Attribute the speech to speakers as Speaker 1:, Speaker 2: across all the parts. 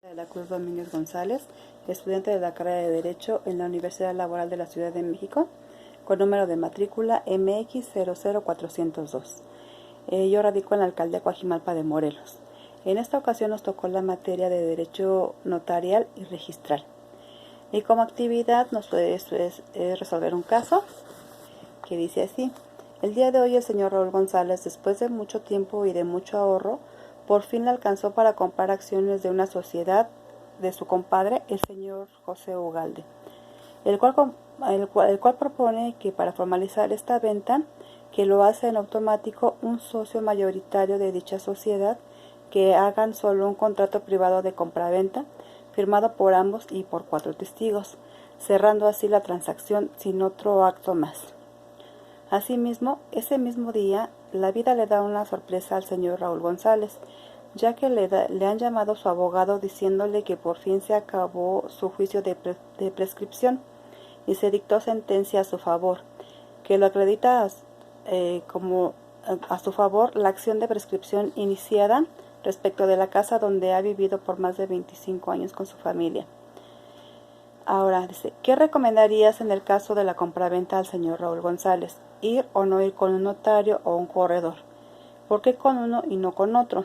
Speaker 1: De la Cruz Domínguez González, estudiante de la carrera de Derecho en la Universidad Laboral de la Ciudad de México, con número de matrícula MX00402. Yo radico en la alcaldía Coajimalpa de Morelos. En esta ocasión nos tocó la materia de Derecho Notarial y Registral. Y como actividad nos es resolver un caso que dice así: el día de hoy el señor Raúl González, después de mucho tiempo y de mucho ahorro, por fin le alcanzó para comprar acciones de una sociedad de su compadre, el señor José Ugalde, el cual propone que para formalizar esta venta, que lo hace en automático un socio mayoritario de dicha sociedad, que hagan solo un contrato privado de compraventa, firmado por ambos y por 4 testigos, cerrando así la transacción sin otro acto más. Asimismo, ese mismo día, la vida le da una sorpresa al señor Raúl González, ya que le han llamado su abogado diciéndole que por fin se acabó su juicio de prescripción y se dictó sentencia a su favor, que lo acredita como a su favor la acción de prescripción iniciada respecto de la casa donde ha vivido por más de 25 años con su familia. Ahora dice, ¿qué recomendarías en el caso de la compraventa al señor Raúl González? ¿Ir o no ir con un notario o un corredor? ¿Por qué con uno y no con otro?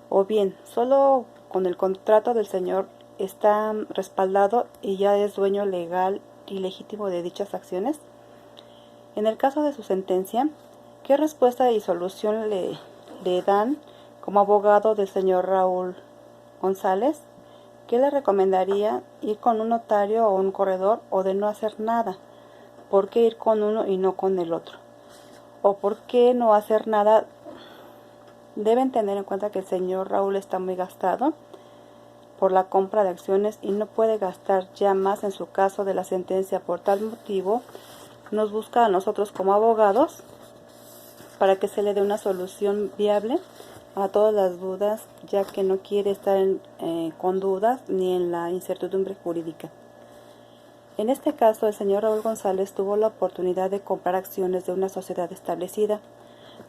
Speaker 1: O bien, solo con el contrato del señor está respaldado y ya es dueño legal y legítimo de dichas acciones. En el caso de su sentencia, ¿qué respuesta y solución le dan como abogado del señor Raúl González? ¿Qué le recomendaría? ¿Ir con un notario o un corredor, o de no hacer nada? ¿Por qué ir con uno y no con el otro? ¿O por qué no hacer nada? Deben tener en cuenta que el señor Raúl está muy gastado por la compra de acciones y no puede gastar ya más en su caso de la sentencia. Por tal motivo, nos busca a nosotros como abogados para que se le dé una solución viable a todas las dudas, ya que no quiere estar con dudas ni en la incertidumbre jurídica. En este caso, el señor Raúl González tuvo la oportunidad de comprar acciones de una sociedad establecida.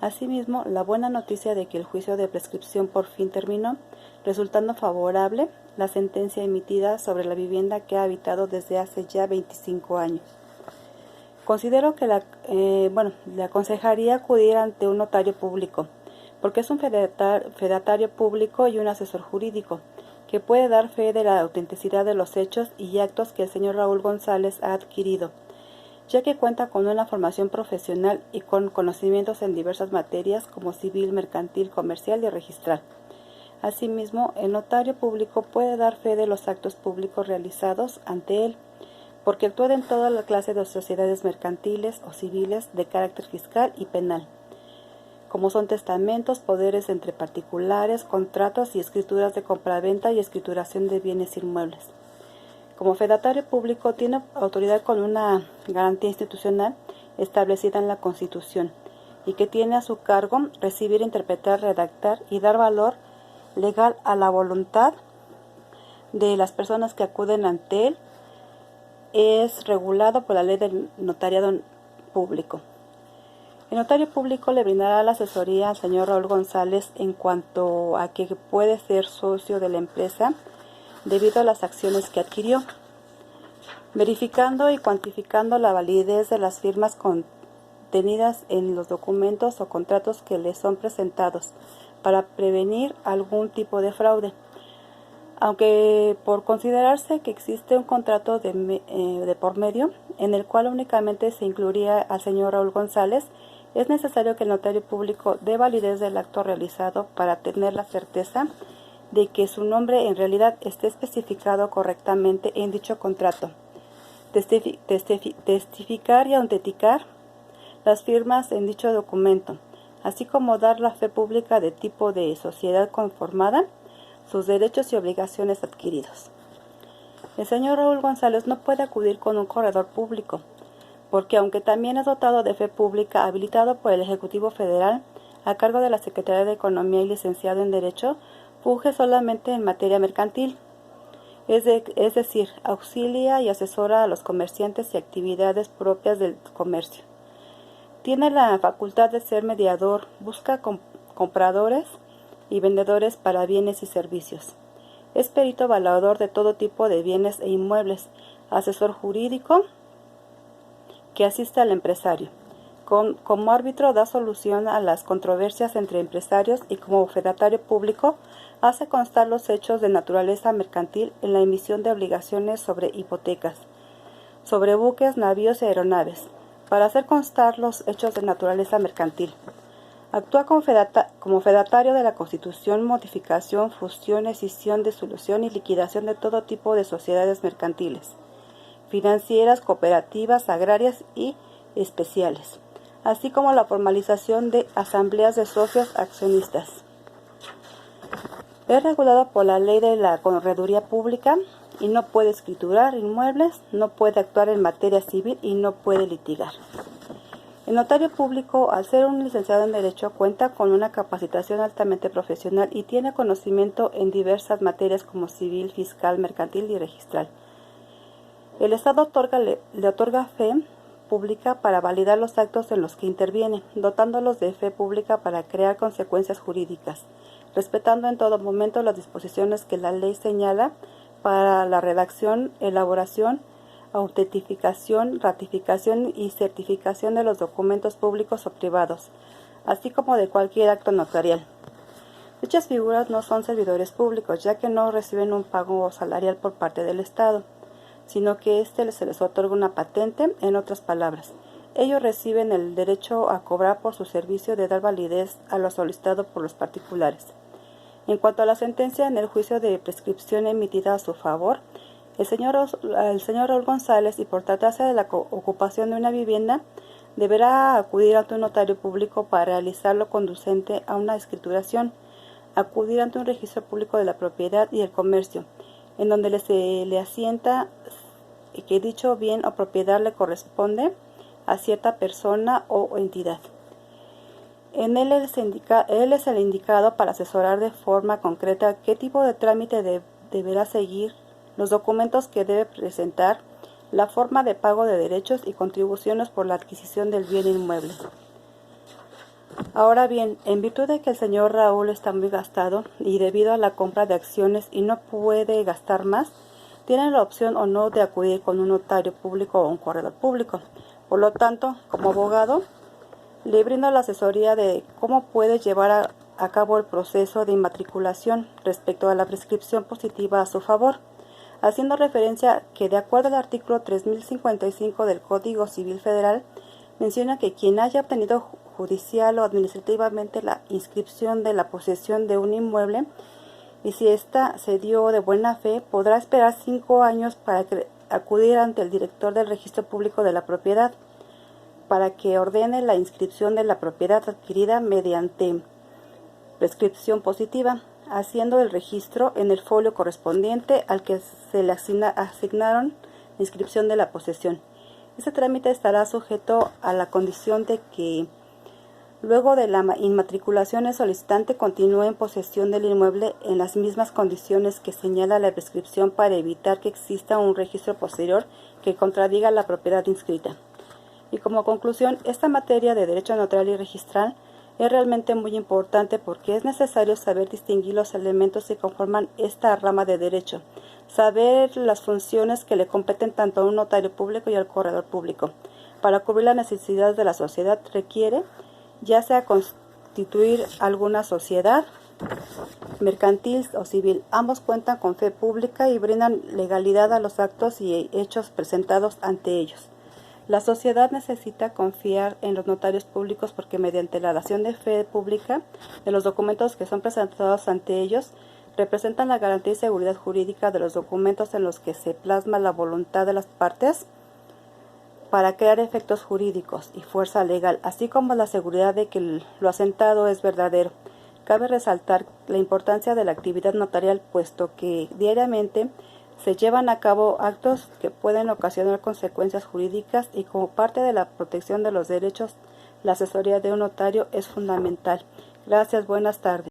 Speaker 1: Asimismo, la buena noticia de que el juicio de prescripción por fin terminó, resultando favorable la sentencia emitida sobre la vivienda que ha habitado desde hace ya 25 años. Considero que le aconsejaría acudir ante un notario público, porque es un fedatario público y un asesor jurídico, que puede dar fe de la autenticidad de los hechos y actos que el señor Raúl González ha adquirido, ya que cuenta con una formación profesional y con conocimientos en diversas materias como civil, mercantil, comercial y registral. Asimismo, el notario público puede dar fe de los actos públicos realizados ante él, porque actúa en toda la clase de sociedades mercantiles o civiles de carácter fiscal y penal, como son testamentos, poderes entre particulares, contratos y escrituras de compraventa y escrituración de bienes inmuebles. Como fedatario público tiene autoridad con una garantía institucional establecida en la Constitución y que tiene a su cargo recibir, interpretar, redactar y dar valor legal a la voluntad de las personas que acuden ante él. Es regulado por la ley del notariado público. El notario público le brindará la asesoría al señor Raúl González en cuanto a que puede ser socio de la empresa debido a las acciones que adquirió, verificando y cuantificando la validez de las firmas contenidas en los documentos o contratos que le son presentados para prevenir algún tipo de fraude. Aunque por considerarse que existe un contrato de por medio, en el cual únicamente se incluiría al señor Raúl González, es necesario que el notario público dé validez del acto realizado para tener la certeza de que su nombre en realidad esté especificado correctamente en dicho contrato. Testificar y autenticar las firmas en dicho documento, así como dar la fe pública de tipo de sociedad conformada, sus derechos y obligaciones adquiridos. El señor Raúl González no puede acudir con un corredor público, porque aunque también es dotado de fe pública, habilitado por el Ejecutivo Federal, a cargo de la Secretaría de Economía y licenciado en Derecho, funge solamente en materia mercantil, es decir, auxilia y asesora a los comerciantes y actividades propias del comercio. Tiene la facultad de ser mediador, busca compradores y vendedores para bienes y servicios. Es perito evaluador de todo tipo de bienes e inmuebles, asesor jurídico que asiste al empresario. Como árbitro da solución a las controversias entre empresarios y como fedatario público hace constar los hechos de naturaleza mercantil en la emisión de obligaciones sobre hipotecas, sobre buques, navíos y aeronaves, para hacer constar los hechos de naturaleza mercantil. Actúa como fedatario de la constitución, modificación, fusión, escisión, disolución y liquidación de todo tipo de sociedades mercantiles, financieras, cooperativas, agrarias y especiales, así como la formalización de asambleas de socios accionistas. Es regulado por la ley de la correduría pública y no puede escriturar inmuebles, no puede actuar en materia civil y no puede litigar. El notario público, al ser un licenciado en Derecho, cuenta con una capacitación altamente profesional y tiene conocimiento en diversas materias como civil, fiscal, mercantil y registral. El Estado le otorga fe pública para validar los actos en los que interviene, dotándolos de fe pública para crear consecuencias jurídicas, respetando en todo momento las disposiciones que la ley señala para la redacción, elaboración, autentificación, ratificación y certificación de los documentos públicos o privados, así como de cualquier acto notarial. Dichas figuras no son servidores públicos, ya que no reciben un pago salarial por parte del Estado, sino que se les otorga una patente. En otras palabras, ellos reciben el derecho a cobrar por su servicio de dar validez a lo solicitado por los particulares. En cuanto a la sentencia en el juicio de prescripción emitida a su favor, el señor Raúl González, y por tratarse de la ocupación de una vivienda, deberá acudir ante un notario público para realizar lo conducente a una escrituración, acudir ante un registro público de la propiedad y el comercio, en donde se le asienta que dicho bien o propiedad le corresponde a cierta persona o entidad. Él es el indicado para asesorar de forma concreta qué tipo de trámite deberá seguir, los documentos que debe presentar, la forma de pago de derechos y contribuciones por la adquisición del bien inmueble. Ahora bien, en virtud de que el señor Raúl está muy gastado y debido a la compra de acciones y no puede gastar más, tiene la opción o no de acudir con un notario público o un corredor público. Por lo tanto, como abogado, le brindo la asesoría de cómo puede llevar a cabo el proceso de inmatriculación respecto a la prescripción positiva a su favor, haciendo referencia que, de acuerdo al artículo 3055 del Código Civil Federal, menciona que quien haya obtenido judicial o administrativamente la inscripción de la posesión de un inmueble, y si ésta se dio de buena fe, podrá esperar 5 años para acudir ante el director del Registro Público de la Propiedad, para que ordene la inscripción de la propiedad adquirida mediante prescripción positiva, haciendo el registro en el folio correspondiente al que se le asignaron la inscripción de la posesión. Este trámite estará sujeto a la condición de que luego de la inmatriculación el solicitante continúe en posesión del inmueble en las mismas condiciones que señala la prescripción, para evitar que exista un registro posterior que contradiga la propiedad inscrita. Y como conclusión, esta materia de derecho notarial y registral es realmente muy importante porque es necesario saber distinguir los elementos que conforman esta rama de derecho, saber las funciones que le competen tanto a un notario público y al corredor público. Para cubrir las necesidades de la sociedad requiere ya sea constituir alguna sociedad mercantil o civil. Ambos cuentan con fe pública y brindan legalidad a los actos y hechos presentados ante ellos. La sociedad necesita confiar en los notarios públicos porque mediante la dación de fe pública de los documentos que son presentados ante ellos, representan la garantía y seguridad jurídica de los documentos en los que se plasma la voluntad de las partes para crear efectos jurídicos y fuerza legal, así como la seguridad de que lo asentado es verdadero. Cabe resaltar la importancia de la actividad notarial, puesto que diariamente se llevan a cabo actos que pueden ocasionar consecuencias jurídicas, y como parte de la protección de los derechos, la asesoría de un notario es fundamental. Gracias, buenas tardes.